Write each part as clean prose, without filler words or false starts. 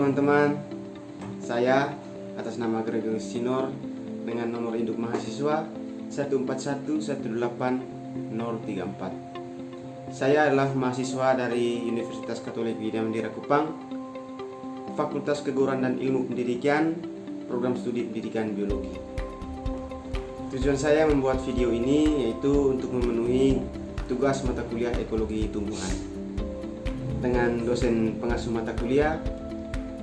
teman-teman, saya atas nama Gregorius Sinor dengan nomor induk mahasiswa 14118-034. Saya adalah mahasiswa dari Universitas Katolik Widya Mandira Kupang, Fakultas Keguruan dan Ilmu Pendidikan, Program Studi Pendidikan Biologi. Tujuan saya membuat video ini yaitu untuk memenuhi tugas mata kuliah Ekologi Tumbuhan dengan dosen pengasuh mata kuliah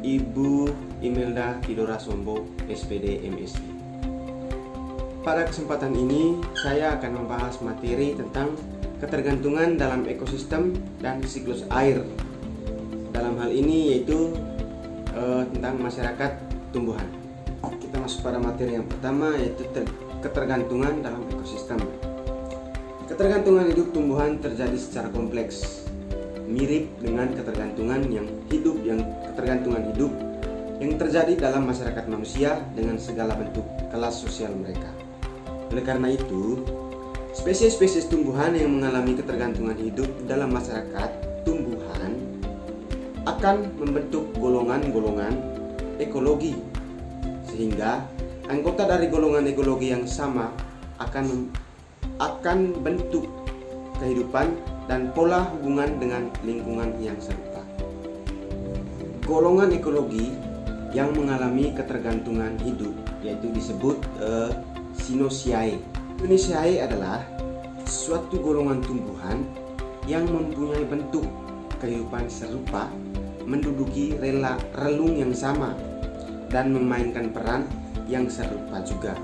Ibu Imelda Kidora Sombo, SPD MSc. Pada kesempatan ini saya akan membahas materi tentang ketergantungan dalam ekosistem dan siklus air. Dalam hal ini yaitu tentang masyarakat tumbuhan. Kita masuk pada materi yang pertama yaitu ketergantungan dalam ekosistem. Ketergantungan hidup tumbuhan terjadi secara kompleks, mirip dengan ketergantungan hidup yang terjadi dalam masyarakat manusia dengan segala bentuk kelas sosial mereka. Oleh karena itu, spesies-spesies tumbuhan yang mengalami ketergantungan hidup dalam masyarakat tumbuhan akan membentuk golongan-golongan ekologi, sehingga anggota dari golongan ekologi yang sama akan bentuk kehidupan dan pola hubungan dengan lingkungan yang serupa. Golongan ekologi yang mengalami ketergantungan hidup yaitu disebut Cynosiae. Cynosiae adalah suatu golongan tumbuhan yang mempunyai bentuk kehidupan serupa, menduduki relung yang sama, dan memainkan peran yang serupa juga.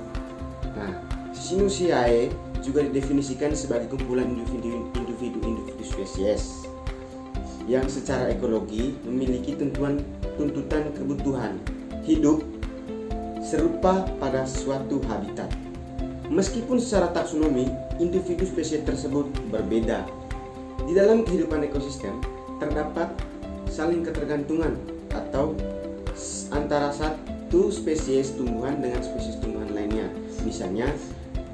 Nah, Cynosiae juga didefinisikan sebagai kumpulan individu spesies yang secara ekologi memiliki tuntutan kebutuhan hidup serupa pada suatu habitat. Meskipun secara taksonomi individu spesies tersebut berbeda, di dalam kehidupan ekosistem terdapat saling ketergantungan atau antara satu spesies tumbuhan dengan spesies tumbuhan lainnya. Misalnya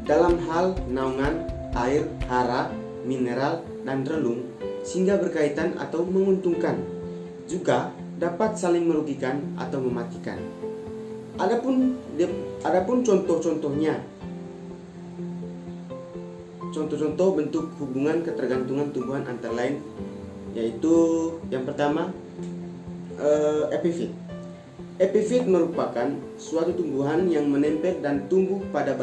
dalam hal naungan air, hara, mineral, dan relung, sehingga berkaitan atau menguntungkan. Juga dapat saling merugikan atau mematikan. Adapun contoh-contohnya, contoh-contoh bentuk hubungan ketergantungan tumbuhan antara lain yaitu yang pertama epifit. Epifit merupakan suatu tumbuhan yang menempel dan tumbuh pada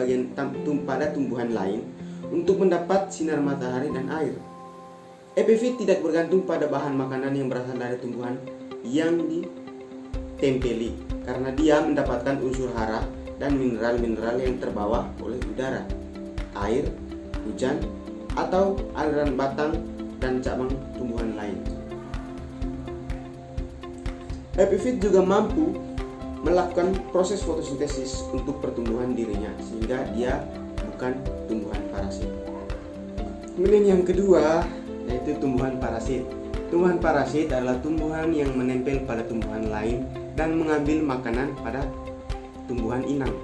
tumbuhan lain untuk mendapat sinar matahari dan air. Epifit tidak bergantung pada bahan makanan yang berasal dari tumbuhan yang ditempeli, karena dia mendapatkan unsur hara dan mineral-mineral yang terbawa oleh udara, air, hujan, atau aliran batang dan cabang tumbuhan lain. Epifit juga mampu melakukan proses fotosintesis untuk pertumbuhan dirinya, sehingga dia bukan tumbuhan parasit. Kemudian yang kedua yaitu tumbuhan parasit. Tumbuhan parasit adalah tumbuhan yang menempel pada tumbuhan lain dan mengambil makanan pada tumbuhan inang.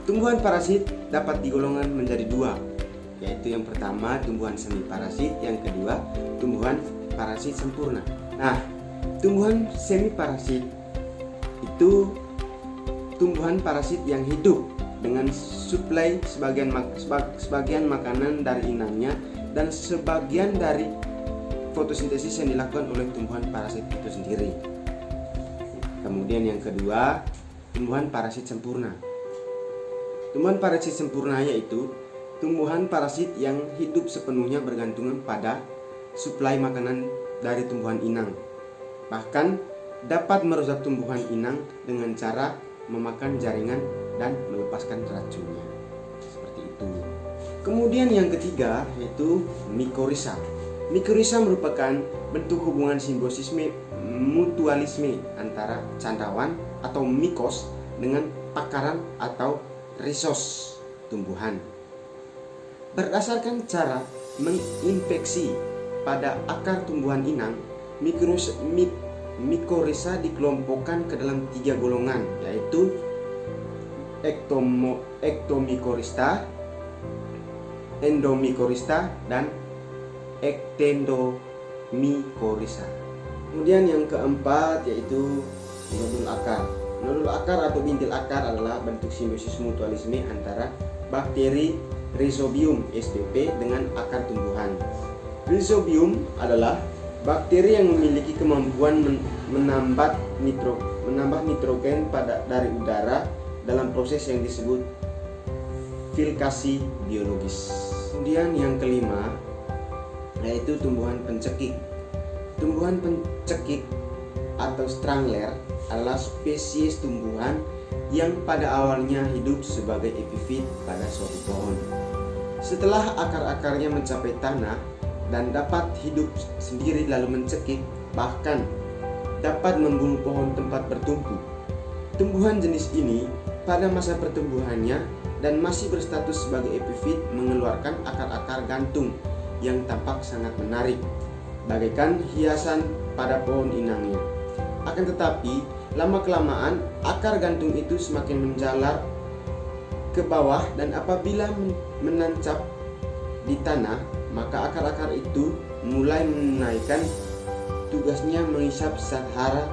Tumbuhan parasit dapat digolongkan menjadi dua, yaitu yang pertama tumbuhan semi parasit, yang kedua tumbuhan parasit sempurna. Nah, tumbuhan semi parasit itu tumbuhan parasit yang hidup dengan suplai sebagian makanan dari inangnya dan sebagian dari fotosintesis yang dilakukan oleh tumbuhan parasit itu sendiri. Kemudian yang kedua, tumbuhan parasit sempurna. Tumbuhan parasit sempurna yaitu tumbuhan parasit yang hidup sepenuhnya bergantungan pada suplai makanan dari tumbuhan inang. Bahkan dapat merusak tumbuhan inang dengan cara memakan jaringan dan melepaskan racunnya. Seperti itu. Kemudian yang ketiga yaitu mikorisza. Mikorisza merupakan bentuk hubungan simbiosis mutualisme antara candawan atau mikos dengan takaran atau rizos tumbuhan. Berdasarkan cara menginfeksi pada akar tumbuhan inang, mikorisza dikelompokkan ke dalam 3 golongan, yaitu ektomykorrhiza, endomykorrhiza, dan ektendomykorrhiza. Kemudian yang keempat yaitu nodul akar. Nodul akar atau bintil akar adalah bentuk simbiosis mutualisme antara bakteri Rhizobium spp dengan akar tumbuhan. Rhizobium adalah bakteri yang memiliki kemampuan menambah nitrogen dari udara dalam proses yang disebut filtrasi biologis. Kemudian yang kelima yaitu tumbuhan pencekik. Tumbuhan pencekik atau strangler adalah spesies tumbuhan yang pada awalnya hidup sebagai epifit pada suatu pohon. Setelah akar-akarnya mencapai tanah dan dapat hidup sendiri lalu mencekik, bahkan dapat membunuh pohon tempat bertumpu. Tumbuhan jenis ini pada masa pertumbuhannya dan masih berstatus sebagai epifit mengeluarkan akar-akar gantung yang tampak sangat menarik, bagaikan hiasan pada pohon inangnya. Akan tetapi, lama-kelamaan akar gantung itu semakin menjalar ke bawah dan apabila menancap di tanah, maka akar-akar itu mulai menaikkan tugasnya menghisap zat hara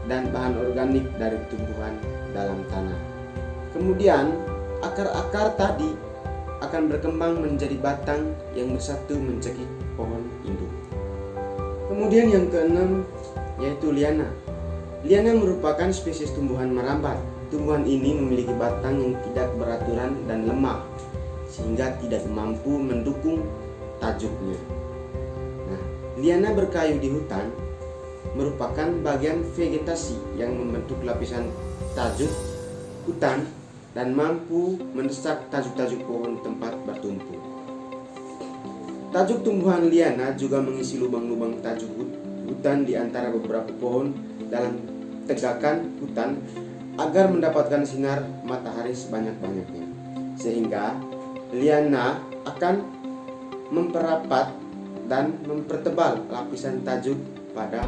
dan bahan organik dari tumbuhan dalam tanah. Kemudian, akar-akar tadi akan berkembang menjadi batang yang bersatu mencekik pohon induk. Kemudian yang keenam yaitu liana. Liana merupakan spesies tumbuhan merambat. Tumbuhan ini memiliki batang yang tidak beraturan dan lemah sehingga tidak mampu mendukung tajuknya. Nah, liana berkayu di hutan merupakan bagian vegetasi yang membentuk lapisan tajuk hutan dan mampu mendesak tajuk-tajuk pohon tempat bertumpu. Tajuk tumbuhan liana juga mengisi lubang-lubang tajuk hutan di antara beberapa pohon dalam tegakan hutan agar mendapatkan sinar matahari sebanyak-banyaknya, sehingga liana akan memperapat dan mempertebal lapisan tajuk pada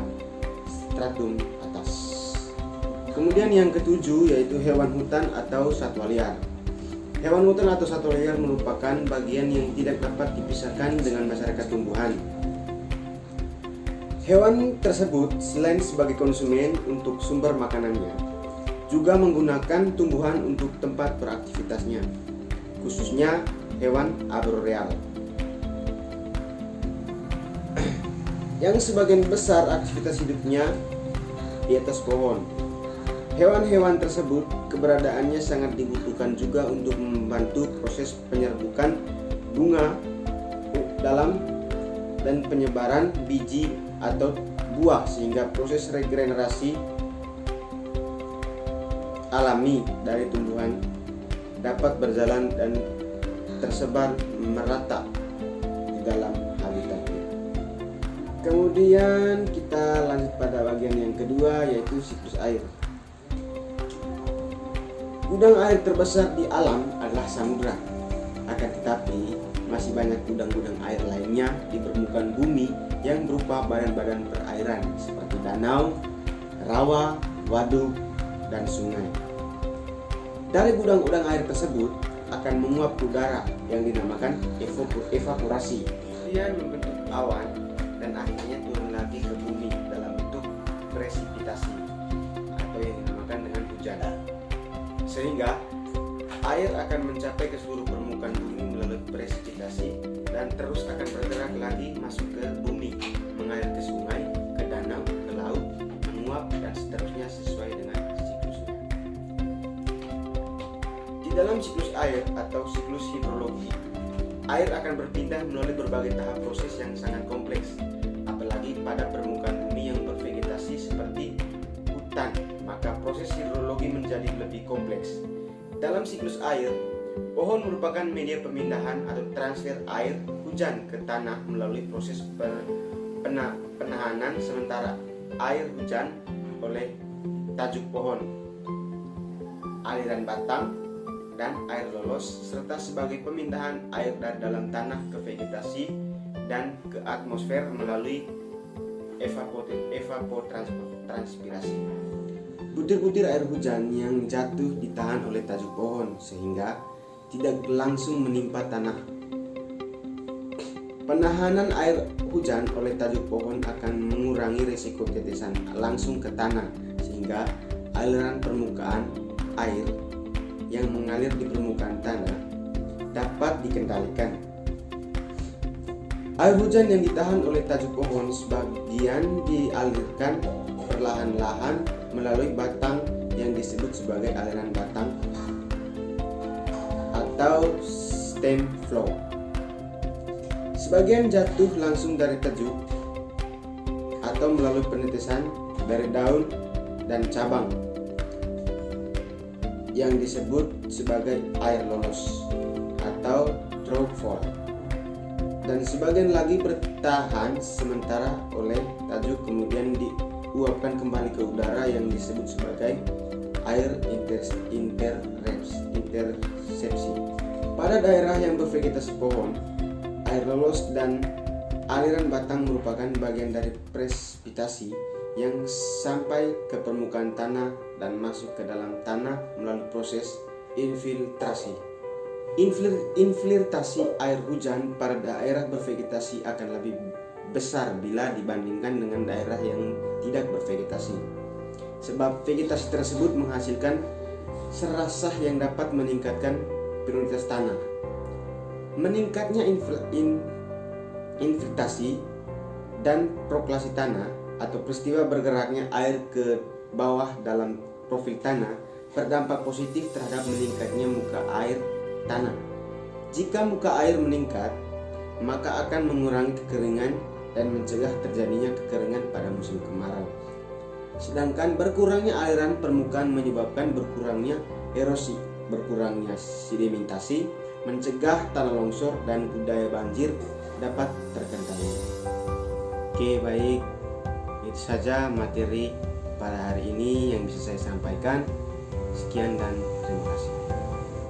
stratum atas. Kemudian yang ketujuh yaitu hewan hutan atau satwa liar. Hewan hutan atau satwa liar merupakan bagian yang tidak dapat dipisahkan dengan masyarakat tumbuhan. Hewan tersebut selain sebagai konsumen untuk sumber makanannya, juga menggunakan tumbuhan untuk tempat beraktivitasnya, khususnya hewan arboreal yang sebagian besar aktivitas hidupnya di atas pohon. Hewan-hewan tersebut keberadaannya sangat dibutuhkan juga untuk membantu proses penyerbukan bunga dalam dan penyebaran biji atau buah, sehingga proses regenerasi alami dari tumbuhan dapat berjalan dan tersebar merata di dalam habitatnya. Kemudian kita lanjut pada bagian yang kedua yaitu siklus air. Gudang air terbesar di alam adalah samudra. Akan tetapi masih banyak gudang-gudang air lainnya di permukaan bumi yang berupa badan-badan perairan seperti danau, rawa, waduk, dan sungai. Dari gudang-gudang air tersebut akan menguap udara yang dinamakan evaporasi. Kemudian membentuk awan dan akhirnya turun lagi ke bumi dalam bentuk presipitasi atau yang dinamakan dengan hujan. Sehingga air akan mencapai ke seluruh permukaan bumi melalui presipitasi dan terus akan bergerak lagi masuk ke bumi, mengalir ke sungai, ke danau, ke laut, menguap dan seterusnya sesuai dengan siklusnya. Di dalam siklus air atau siklus hidrologi, air akan berpindah melalui berbagai tahap proses yang sangat kompleks, apalagi pada permukaan bumi yang bervegetasi seperti hutan, maka proses hidrologi menjadi lebih kompleks. Dalam siklus air, pohon merupakan media pemindahan atau transfer air hujan ke tanah melalui proses penahanan sementara air hujan oleh tajuk pohon, aliran batang, dan air lolos, serta sebagai pemindahan air dari dalam tanah ke vegetasi dan ke atmosfer melalui evapotranspirasi. Butir-butir air hujan yang jatuh ditahan oleh tajuk pohon sehingga tidak langsung menimpa tanah. Penahanan air hujan oleh tajuk pohon akan mengurangi risiko tetesan langsung ke tanah, sehingga aliran permukaan air yang mengalir di permukaan tanah dapat dikendalikan. Air hujan yang ditahan oleh tajuk pohon sebagian dialirkan perlahan-lahan melalui batang yang disebut sebagai aliran batang atau stem flow. Sebagian jatuh langsung dari tajuk atau melalui penetesan dari daun dan cabang yang disebut sebagai air lolos atau drop fall, dan sebagian lagi bertahan sementara oleh tajuk kemudian diuapkan kembali ke udara yang disebut sebagai air intersepsi. Pada daerah yang bervegetasi pohon, air lolos dan aliran batang merupakan bagian dari presipitasi yang sampai ke permukaan tanah dan masuk ke dalam tanah melalui proses infiltrasi. Infiltrasi air hujan pada daerah bervegetasi akan lebih besar bila dibandingkan dengan daerah yang tidak bervegetasi, sebab vegetasi tersebut menghasilkan serasah yang dapat meningkatkan prioritas tanah. Meningkatnya infiltrasi dan perkolasi tanah atau peristiwa bergeraknya air ke bawah dalam profil tanah berdampak positif terhadap meningkatnya muka air tanah. Jika muka air meningkat, maka akan mengurangi kekeringan dan mencegah terjadinya kekeringan pada musim kemarau. Sedangkan berkurangnya aliran permukaan menyebabkan berkurangnya erosi, berkurangnya sedimentasi, mencegah tanah longsor dan budaya banjir dapat terkendali. Oke, baik. Itu saja materi pada hari ini yang bisa saya sampaikan. Sekian dan terima kasih.